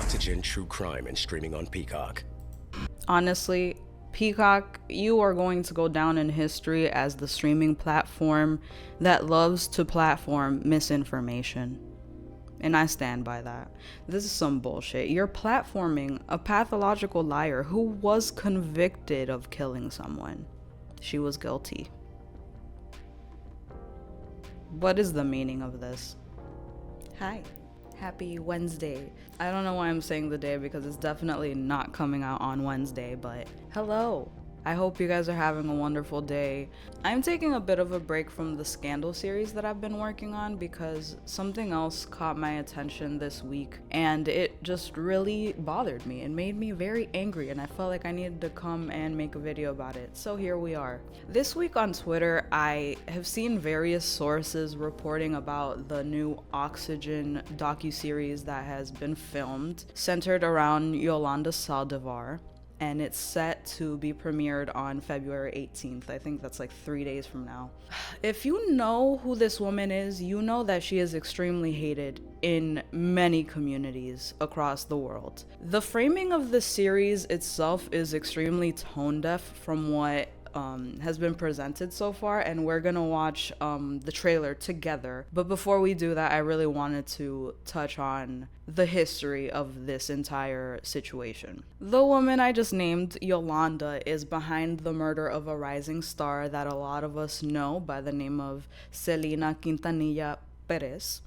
Oxygen True Crime and streaming on Peacock. Honestly, Peacock, you are going to go down in history as the streaming platform that loves to platform misinformation. And I stand by that. This is some bullshit. You're platforming a pathological liar who was convicted of killing someone. She was guilty. What is the meaning of this? Hi. Happy Wednesday. I don't know why I'm saying the day because it's definitely not coming out on Wednesday, but hello. I hope you guys are having a wonderful day. I'm taking a bit of a break from the Scandal series that I've been working on because something else caught my attention this week and it just really bothered me. It made me very angry and I felt like I needed to come and make a video about it. So here we are. This week on Twitter, I have seen various sources reporting about the new Oxygen docu-series that has been filmed centered around Yolanda Saldivar. And it's set to be premiered on February 18th. I think that's like 3 days from now. If you know who this woman is, you know that she is extremely hated in many communities across the world. The framing of the series itself is extremely tone deaf from what has been presented so far, and we're gonna watch the trailer together. But before we do that, I really wanted to touch on the history of this entire situation. The woman I just named, Yolanda, is behind the murder of a rising star that a lot of us know by the name of Selena Quintanilla Perez.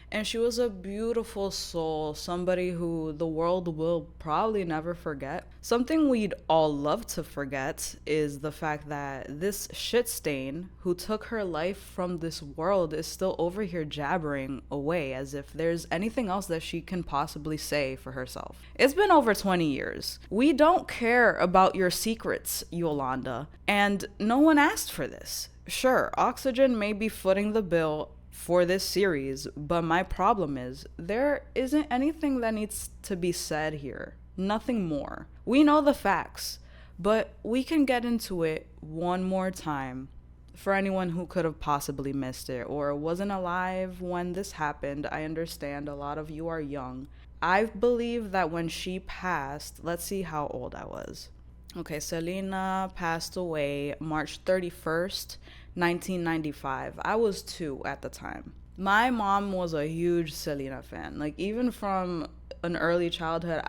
And she was a beautiful soul, somebody who the world will probably never forget. Something we'd all love to forget is the fact that this shit stain who took her life from this world is still over here jabbering away as if there's anything else that she can possibly say for herself. It's been over 20 years. We don't care about your secrets, Yolanda, and no one asked for this. Sure, Oxygen may be footing the bill for this series, but my problem is there isn't anything that needs to be said here. Nothing more. We know the facts, but we can get into it one more time for anyone who could have possibly missed it or wasn't alive when this happened. I understand a lot of you are young. I believe that when she passed, let's see how old I was. Okay, Selena passed away March 31st, 1995. I was 2 at the time. My mom was a huge Selena fan. Like, even from an early childhood,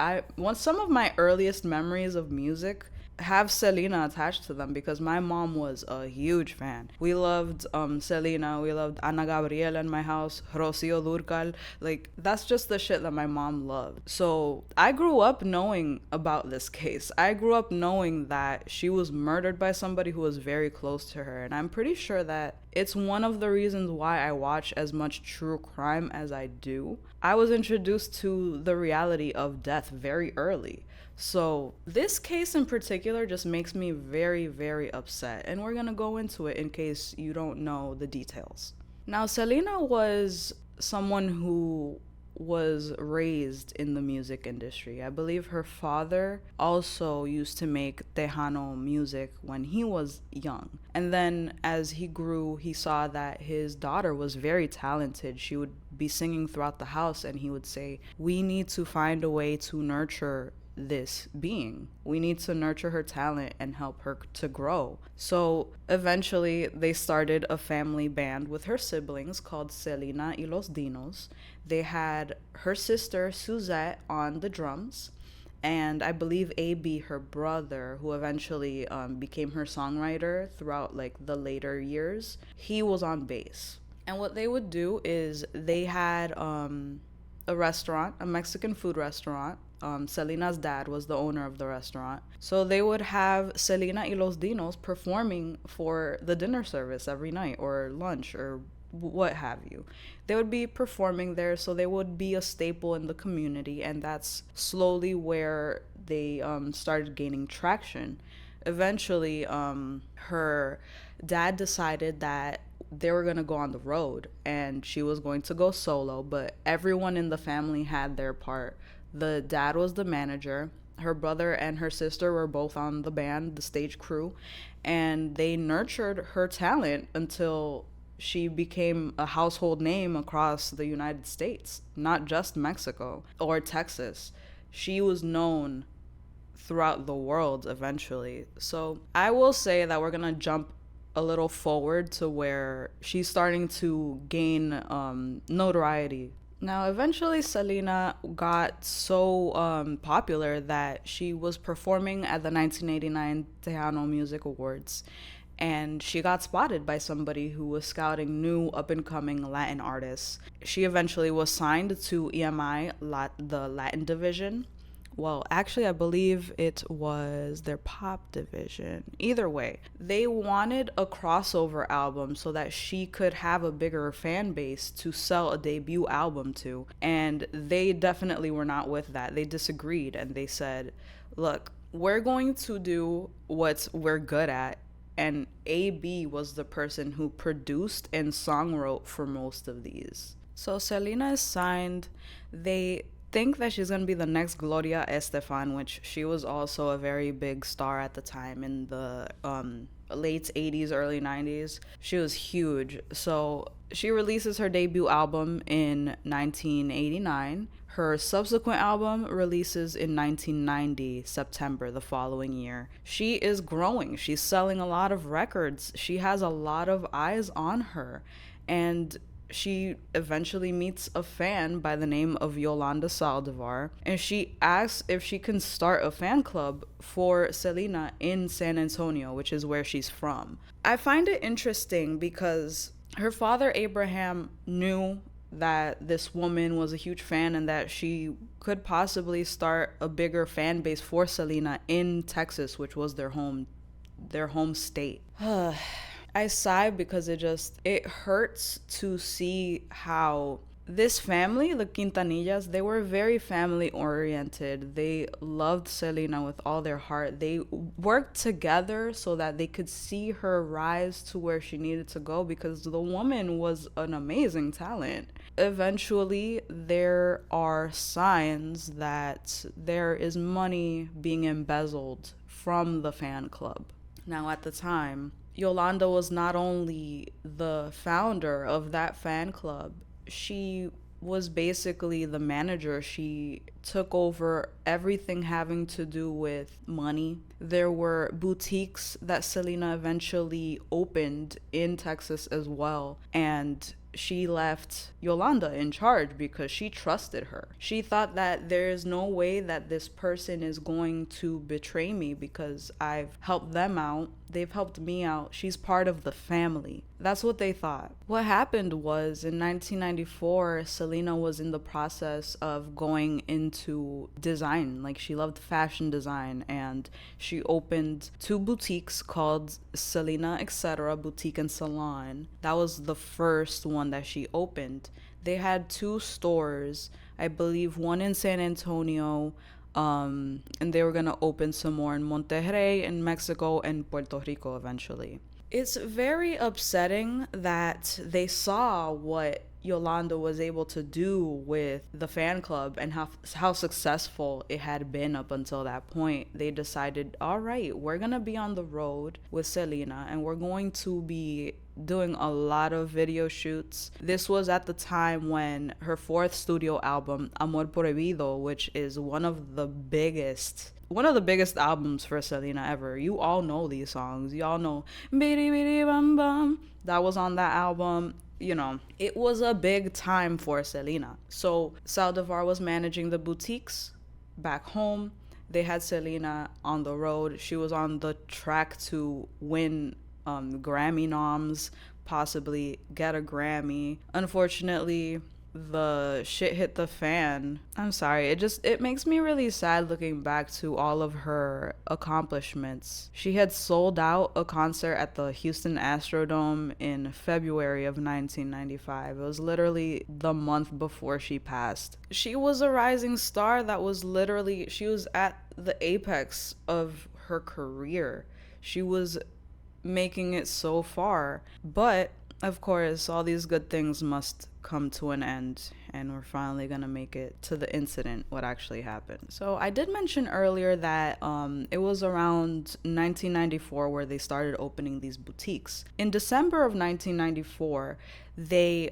some of my earliest memories of music have Selena attached to them because my mom was a huge fan. We loved Selena, we loved Ana Gabriela in my house, Rocío Dúrcal. Like, that's just the shit that my mom loved. So I grew up knowing about this case. I grew up knowing that she was murdered by somebody who was very close to her. And I'm pretty sure that it's one of the reasons why I watch as much true crime as I do. I was introduced to the reality of death very early. So this case in particular just makes me very, very upset. And we're gonna go into it in case you don't know the details. Now, Selena was someone who was raised in the music industry. I believe her father also used to make Tejano music when he was young. And then as he grew, he saw that his daughter was very talented. She would be singing throughout the house and he would say, "We need to find a way to nurture this being. We need to nurture her talent and help her to grow." So eventually they started a family band with her siblings called Selena y los Dinos. They had her sister Suzette on the drums, and I believe AB, her brother, who eventually became her songwriter throughout like the later years, he was on bass. And what they would do is they had a restaurant, a Mexican food restaurant. Selena's dad was the owner of the restaurant. So they would have Selena y los Dinos performing for the dinner service every night or lunch or what have you. They would be performing there, so they would be a staple in the community, and that's slowly where they started gaining traction. Eventually, her dad decided that they were going to go on the road and she was going to go solo, but everyone in the family had their part. The dad was the manager. Her brother and her sister were both on the band, the stage crew, and they nurtured her talent until she became a household name across the United States, not just Mexico or Texas. she was known throughout the world eventually. So I will say that we're gonna jump a little forward to where she's starting to gain notoriety. Now, eventually, Selena got so popular that she was performing at the 1989 Tejano Music Awards, and she got spotted by somebody who was scouting new up and coming Latin artists. She eventually was signed to EMI, the Latin division. Well, actually, I believe it was their pop division. Either way, they wanted a crossover album so that she could have a bigger fan base to sell a debut album to. And they definitely were not with that. They disagreed and they said, look, we're going to do what we're good at. And AB was the person who produced and songwrote for most of these. So Selena is signed. They think that she's going to be the next Gloria Estefan, which she was also a very big star at the time in the late 80s, early 90s. She was huge. So she releases her debut album in 1989. Her subsequent album releases in 1990, September, the following year. She is growing. She's selling a lot of records. She has a lot of eyes on her. And she eventually meets a fan by the name of Yolanda Saldivar, and she asks if she can start a fan club for Selena in San Antonio, which is where she's from. I find it interesting because her father, Abraham, knew that this woman was a huge fan and that she could possibly start a bigger fan base for Selena in Texas, which was their home state. I sigh because it hurts to see how this family, the Quintanillas, they were very family oriented. They loved Selena with all their heart. They worked together so that they could see her rise to where she needed to go because the woman was an amazing talent. Eventually, there are signs that there is money being embezzled from the fan club. Now, at the time, Yolanda was not only the founder of that fan club, she was basically the manager. She took over everything having to do with money. There were boutiques that Selena eventually opened in Texas as well, and she left Yolanda in charge because she trusted her. She thought that there is no way that this person is going to betray me because I've helped them out. They've helped me out. She's part of the family. That's what they thought. What happened was in 1994, Selena was in the process of going into design. Like, she loved fashion design, and she opened 2 boutiques called Selena Etc. Boutique and Salon. That was the first one that she opened. They had 2 stores, I believe one in San Antonio, and they were gonna open some more in Monterrey, in Mexico, and Puerto Rico eventually. It's very upsetting that they saw what Yolanda was able to do with the fan club and how successful it had been up until that point. They decided, all right, we're gonna be on the road with Selena and we're going to be doing a lot of video shoots. This was at the time when her 4th studio album, Amor Prohibido, which is one of the biggest albums for Selena ever. You all know these songs. You all know Bidi Bidi Bum Bum. That was on that album. You know, it was a big time for Selena. So Saldivar was managing the boutiques back home. They had Selena on the road. She was on the track to win Grammy noms, possibly get a Grammy. Unfortunately, the shit hit the fan. I'm sorry, it makes me really sad looking back to all of her accomplishments. She had sold out a concert at the Houston Astrodome in February of 1995. It was literally the month before she passed. She was a rising star that was she was at the apex of her career. She was making it so far, but of course all these good things must come to an end, and we're finally gonna make it to the incident, what actually happened. So I did mention earlier that it was around 1994 where they started opening these boutiques. In December of 1994, the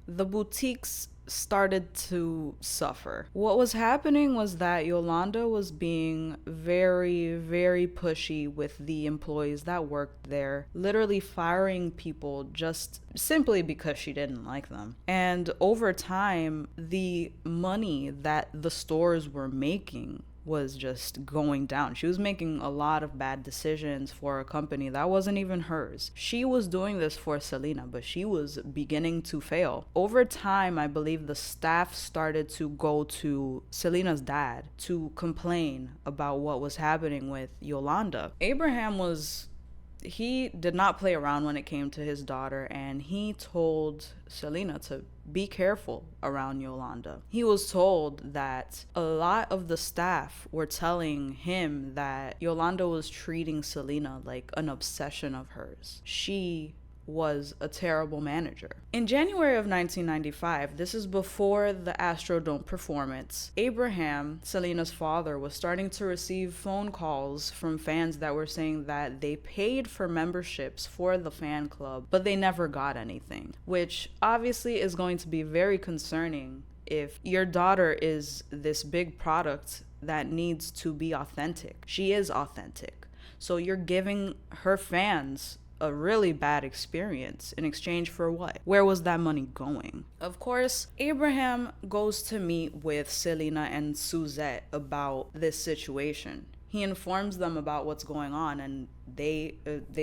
boutiques started to suffer. What was happening was that Yolanda was being very, very pushy with the employees that worked there, literally firing people just simply because she didn't like them. And over time, the money that the stores were making was just going down. She was making a lot of bad decisions for a company that wasn't even hers. She was doing this for Selena, but she was beginning to fail. Over time, I believe the staff started to go to Selena's dad to complain about what was happening with Yolanda. He did not play around when it came to his daughter, and he told Selena to be careful around Yolanda. He was told that a lot of the staff were telling him that Yolanda was treating Selena like an obsession of hers. She was a terrible manager. In January of 1995, this is before the Astrodome performance, Abraham, Selena's father, was starting to receive phone calls from fans that were saying that they paid for memberships for the fan club, but they never got anything, which obviously is going to be very concerning if your daughter is this big product that needs to be authentic. She is authentic. So you're giving her fans a really bad experience in exchange for what? Where was that money going? Of course, Abraham goes to meet with Selena and Suzette about this situation. He informs them about what's going on, and they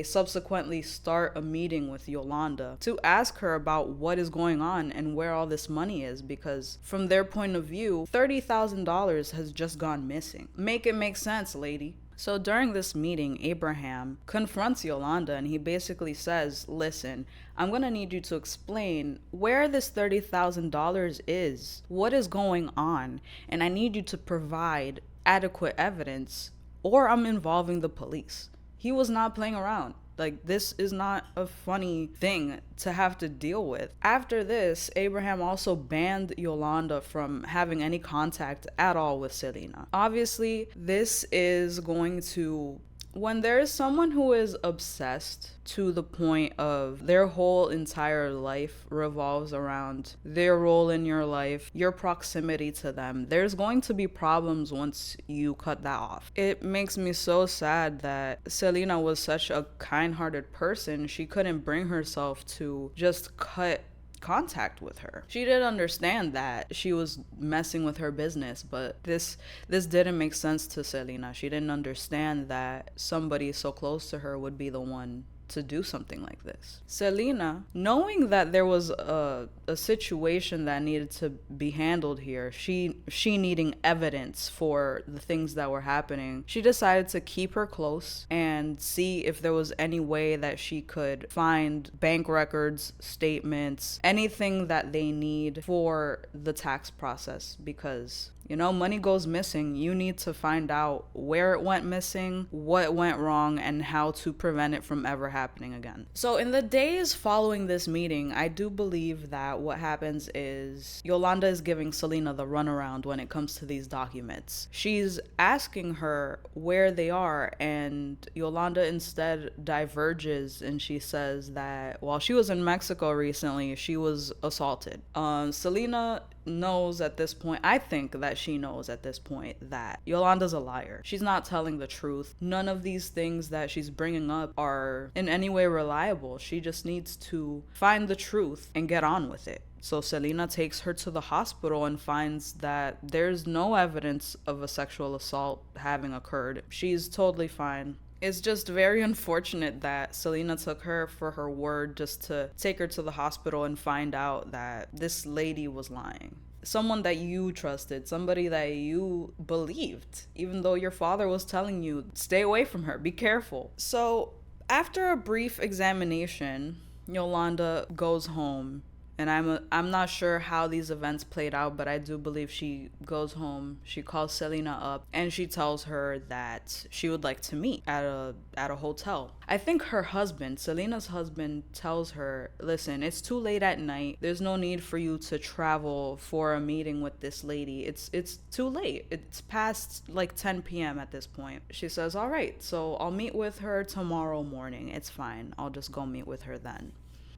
subsequently start a meeting with Yolanda to ask her about what is going on and where all this money is, because from their point of view, $30,000 has just gone missing. Make it make sense, lady. So during this meeting, Abraham confronts Yolanda, and he basically says, listen, I'm going to need you to explain where this $30,000 is, what is going on, and I need you to provide adequate evidence or I'm involving the police. He was not playing around. Like, this is not a funny thing to have to deal with. After this, Abraham also banned Yolanda from having any contact at all with Selena. Obviously, this is going to... When there is someone who is obsessed to the point of their whole entire life revolves around their role in your life, your proximity to them, there's going to be problems once you cut that off. It makes me so sad that Selena was such a kind-hearted person. She couldn't bring herself to just cut contact with her. She did understand that she was messing with her business, but this didn't make sense to Selena. She didn't understand that somebody so close to her would be the one to do something like this. Selena, knowing that there was a situation that needed to be handled here, she needing evidence for the things that were happening, she decided to keep her close and see if there was any way that she could find bank records, statements, anything that they need for the tax process, because money goes missing. You need to find out where it went missing, what went wrong, and how to prevent it from ever happening again. So in the days following this meeting, I do believe that what happens is Yolanda is giving Selena the runaround when it comes to these documents. She's asking her where they are, and Yolanda instead diverges, and she says that while she was in Mexico recently, she was assaulted. Selena knows at this point, I think that she knows at this point, that Yolanda's a liar. She's not telling the truth. None of these things that she's bringing up are in any way reliable. She just needs to find the truth and get on with it. So Selena takes her to the hospital and finds that there's no evidence of a sexual assault having occurred. She's totally fine. It's just very unfortunate that Selena took her for her word just to take her to the hospital and find out that this lady was lying. Someone that you trusted, somebody that you believed, even though your father was telling you, stay away from her, be careful. So after a brief examination, Yolanda goes home. And I'm not sure how these events played out, but I do believe she goes home, she calls Selena up, and she tells her that she would like to meet at a hotel. I think her husband, Selena's husband, tells her, listen, it's too late at night. There's no need for you to travel for a meeting with this lady. It's too late. It's past like 10 p.m. at this point. She says, all right, so I'll meet with her tomorrow morning. It's fine. I'll just go meet with her then.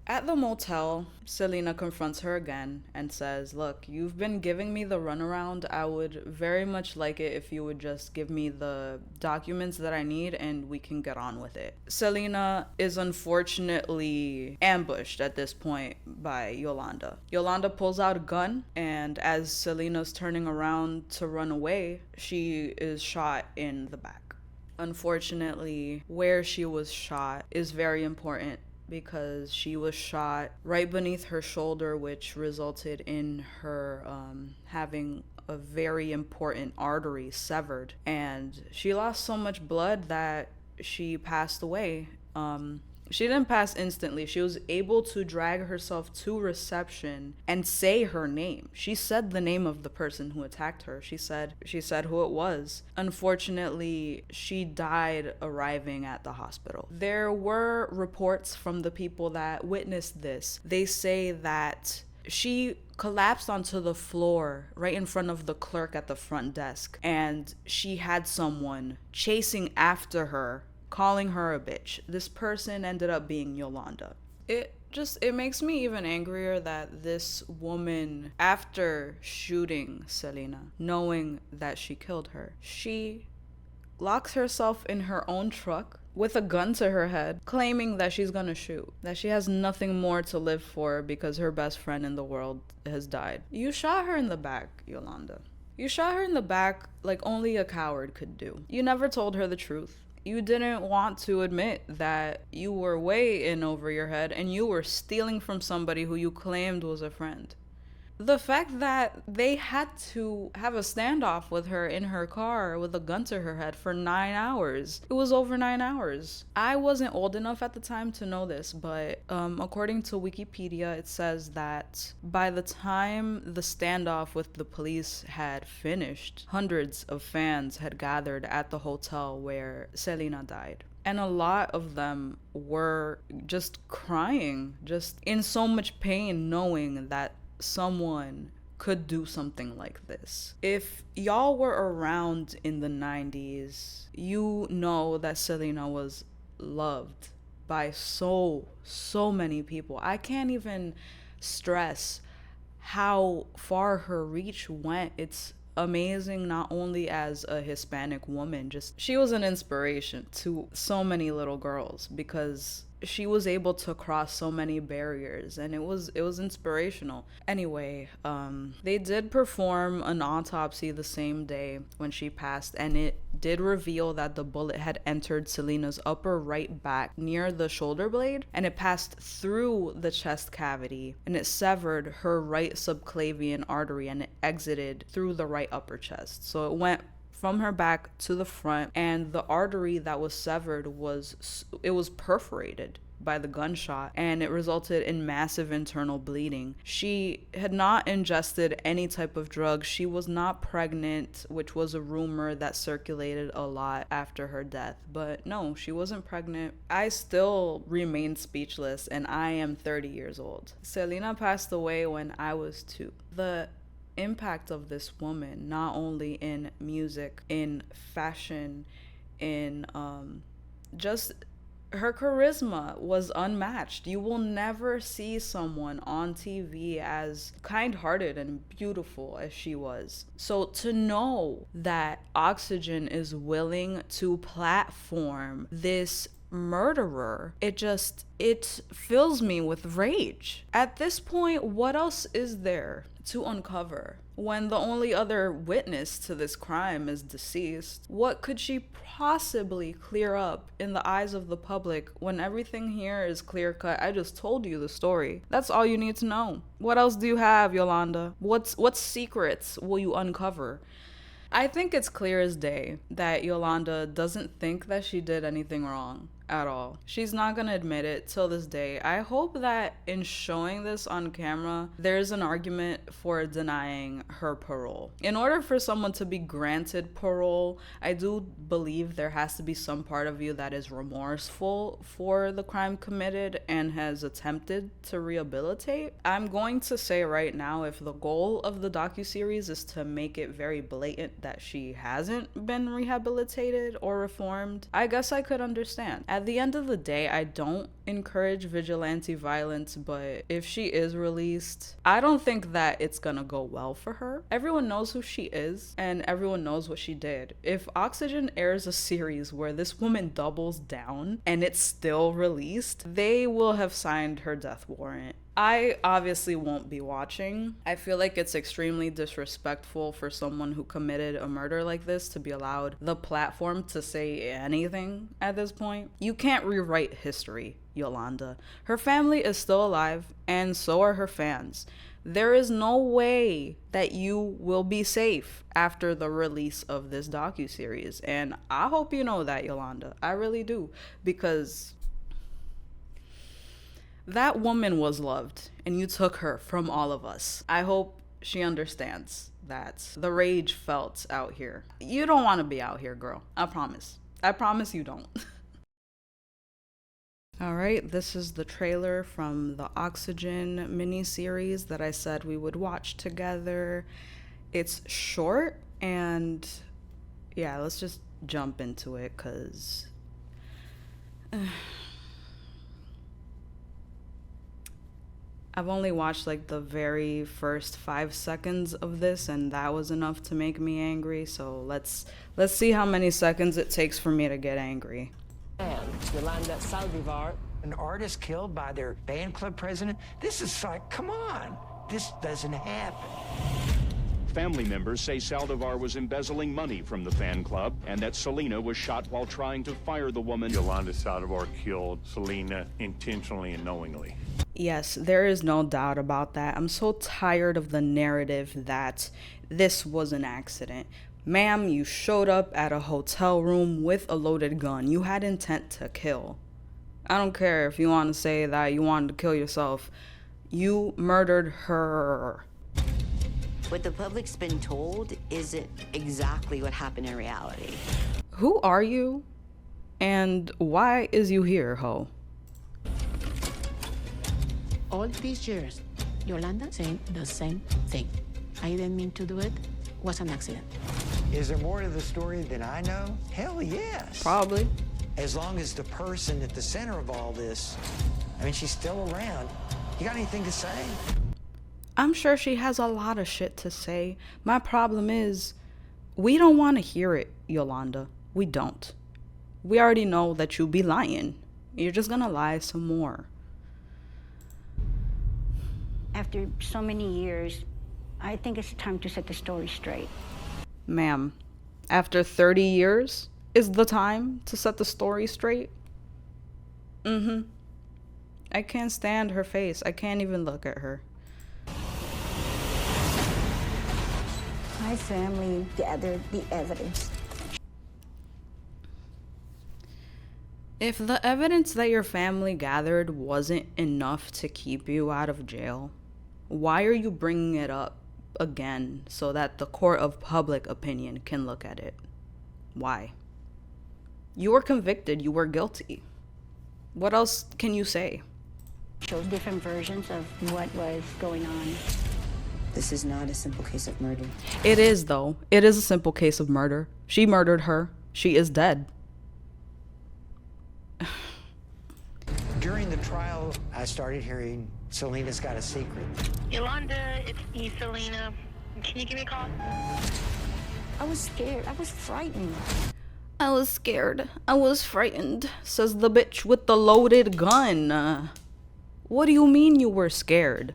At the motel, Selena confronts her again and says, look, you've been giving me the runaround. I would very much like it if you would just give me the documents that I need and we can get on with it. Selena is unfortunately ambushed at this point by Yolanda. Yolanda pulls out a gun, and as Selena's turning around to run away, she is shot in the back. Unfortunately, where she was shot is very important because she was shot right beneath her shoulder, which resulted in her having a very important artery severed. And she lost so much blood that she passed away. She didn't pass instantly. She was able to drag herself to reception and say her name. She said the name of the person who attacked her. She said who it was. Unfortunately, she died arriving at the hospital. There were reports from the people that witnessed this. They say that she collapsed onto the floor right in front of the clerk at the front desk, and she had someone chasing after her, calling her a bitch. This person ended up being Yolanda. It makes me even angrier that this woman, after shooting Selena, knowing that she killed her, she locks herself in her own truck with a gun to her head, claiming that she's gonna shoot, that she has nothing more to live for because her best friend in the world has died. You shot her in the back, Yolanda. You shot her in the back like only a coward could do. You never told her the truth. You didn't want to admit that you were way in over your head and you were stealing from somebody who you claimed was a friend. The fact that they had to have a standoff with her in her car with a gun to her head for 9 hours. It was over 9 hours. I wasn't old enough at the time to know this, but according to Wikipedia, it says that by the time the standoff with the police had finished, hundreds of fans had gathered at the hotel where Selena died. And a lot of them were just crying, just in so much pain, knowing that someone could do something like this. If y'all were around in the 90s, you know that Selena was loved by so many people. I can't even stress how far her reach went. It's amazing, not only as a Hispanic woman, just she was an inspiration to so many little girls because she was able to cross so many barriers, and it was inspirational. Anyway, they did perform an autopsy the same day when she passed, and it did reveal that the bullet had entered Selena's upper right back near the shoulder blade, and it passed through the chest cavity, and it severed her right subclavian artery, and it exited through the right upper chest. So it went from her back to the front, and the artery that was severed was perforated by the gunshot, and it resulted in massive internal bleeding. She had not ingested any type of drug. She was not pregnant, which was a rumor that circulated a lot after her death. But no, she wasn't pregnant. I still remain speechless, and I am 30 years old. Selena passed away when I was 2. The impact of this woman, not only in music, in fashion, in just her charisma was unmatched. You will never see someone on TV as kind-hearted and beautiful as she was. So to know that Oxygen is willing to platform this murderer, it fills me with rage. At this point, what else is there to uncover when the only other witness to this crime is deceased? What could she possibly clear up in the eyes of the public when everything here is clear cut? I just told you the story. That's all you need to know. What else do you have, Yolanda? What secrets will you uncover? I think it's clear as day that Yolanda doesn't think that she did anything wrong at all. She's not gonna admit it till this day. I hope that in showing this on camera, there's an argument for denying her parole. In order for someone to be granted parole, I do believe there has to be some part of you that is remorseful for the crime committed and has attempted to rehabilitate. I'm going to say right now, if the goal of the docu-series is to make it very blatant that she hasn't been rehabilitated or reformed, I guess I could understand. At the end of the day, I don't encourage vigilante violence, but if she is released, I don't think that it's gonna go well for her. Everyone knows who she is, and everyone knows what she did. If Oxygen airs a series where this woman doubles down and it's still released, they will have signed her death warrant. I obviously won't be watching. I feel like it's extremely disrespectful for someone who committed a murder like this to be allowed the platform to say anything at this point. You can't rewrite history, Yolanda. Her family is still alive, and so are her fans. There is no way that you will be safe after the release of this docu-series, and I hope you know that, Yolanda. I really do, because that woman was loved, and you took her from all of us. I hope she understands that the rage felt out here. You don't want to be out here, girl. I promise. I promise you don't. All right, this is the trailer from the Oxygen miniseries that I said we would watch together. It's short, and yeah, let's just jump into it, because I've only watched like the very first 5 seconds of this, and that was enough to make me angry. So let's see how many seconds it takes for me to get angry. Yolanda Saldivar. An artist killed by their fan club president? This is like, come on. This doesn't happen. Family members say Saldivar was embezzling money from the fan club and that Selena was shot while trying to fire the woman. Yolanda Saldivar killed Selena intentionally and knowingly. Yes, there is no doubt about that. I'm so tired of the narrative that this was an accident. Ma'am, you showed up at a hotel room with a loaded gun. You had intent to kill. I don't care if you want to say that you wanted to kill yourself. You murdered her. What the public's been told isn't exactly what happened in reality. Who are you? And why is you here, ho? All these years, Yolanda saying the same thing. I didn't mean to do it. Was an accident. Is there more to the story than I know? Hell yes. Probably. As long as the person at the center of all this, I mean, she's still around. You got anything to say? I'm sure she has a lot of shit to say. My problem is, we don't want to hear it, Yolanda. We don't. We already know that you be lying. You're just gonna lie some more. After so many years, I think it's time to set the story straight. Ma'am, after 30 years is the time to set the story straight? I can't stand her face. I can't even look at her. My family gathered the evidence. If the evidence that your family gathered wasn't enough to keep you out of jail, why are you bringing it up again so that the court of public opinion can look at it? Why? You were convicted. You were guilty. What else can you say? Showed different versions of what was going on. This is not a simple case of murder. It is, though. It is a simple case of murder. She murdered her. She is dead. During the trial, I started hearing Selena's got a secret. Yolanda, it's me, Selena. Can you give me a call? I was scared. I was frightened. I was scared. I was frightened, says the bitch with the loaded gun. What do you mean you were scared?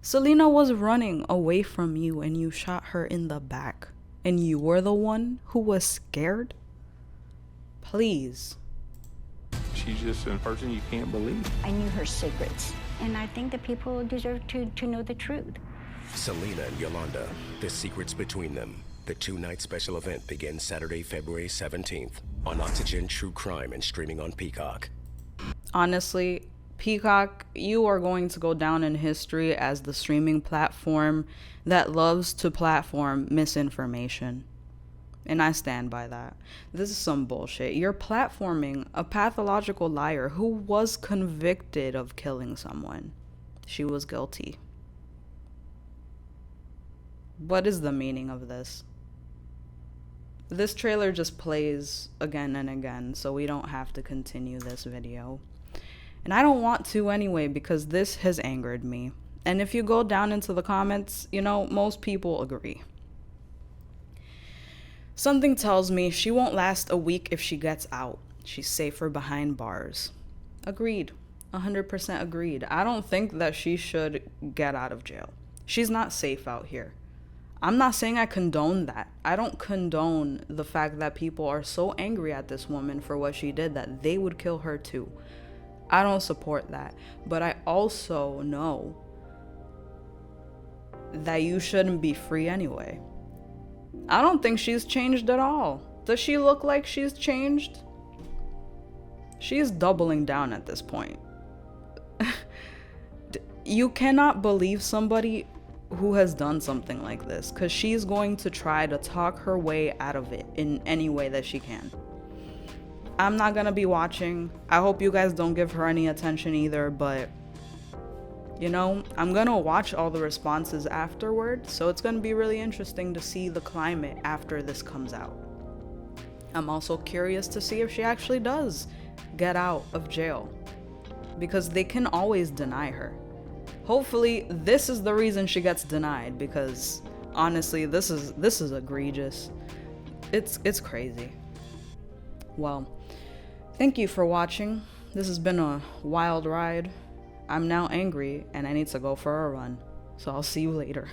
Selena was running away from you and you shot her in the back. And you were the one who was scared? Please. She's just a person you can't believe. I knew her secrets. And I think that people deserve to know the truth. Selena and Yolanda, the secrets between them. The 2-night special event begins Saturday, February 17th on Oxygen True Crime and streaming on Peacock. Honestly, Peacock, you are going to go down in history as the streaming platform that loves to platform misinformation. And I stand by that. This is some bullshit. You're platforming a pathological liar who was convicted of killing someone. She was guilty. What is the meaning of this? This trailer just plays again and again, so we don't have to continue this video. And I don't want to anyway, because this has angered me. And if you go down into the comments, you know, most people agree. Something tells me she won't last a week if she gets out. She's safer behind bars. Agreed. 100% agreed. I don't think that she should get out of jail. She's not safe out here. I'm not saying I condone that. I don't condone the fact that people are so angry at this woman for what she did that they would kill her too. I don't support that. But I also know that you shouldn't be free anyway. I don't think she's changed at all. Does she look like she's changed? She's doubling down at this point. You cannot believe somebody who has done something like this, because she's going to try to talk her way out of it in any way that she can. I'm not gonna be watching. I hope you guys don't give her any attention either, but you know, I'm gonna watch all the responses afterward, so it's gonna be really interesting to see the climate after this comes out. I'm also curious to see if she actually does get out of jail, because they can always deny her. Hopefully this is the reason she gets denied, because honestly, this is egregious. It's crazy. Well, thank you for watching. This has been a wild ride. I'm now angry and I need to go for a run. So I'll see you later.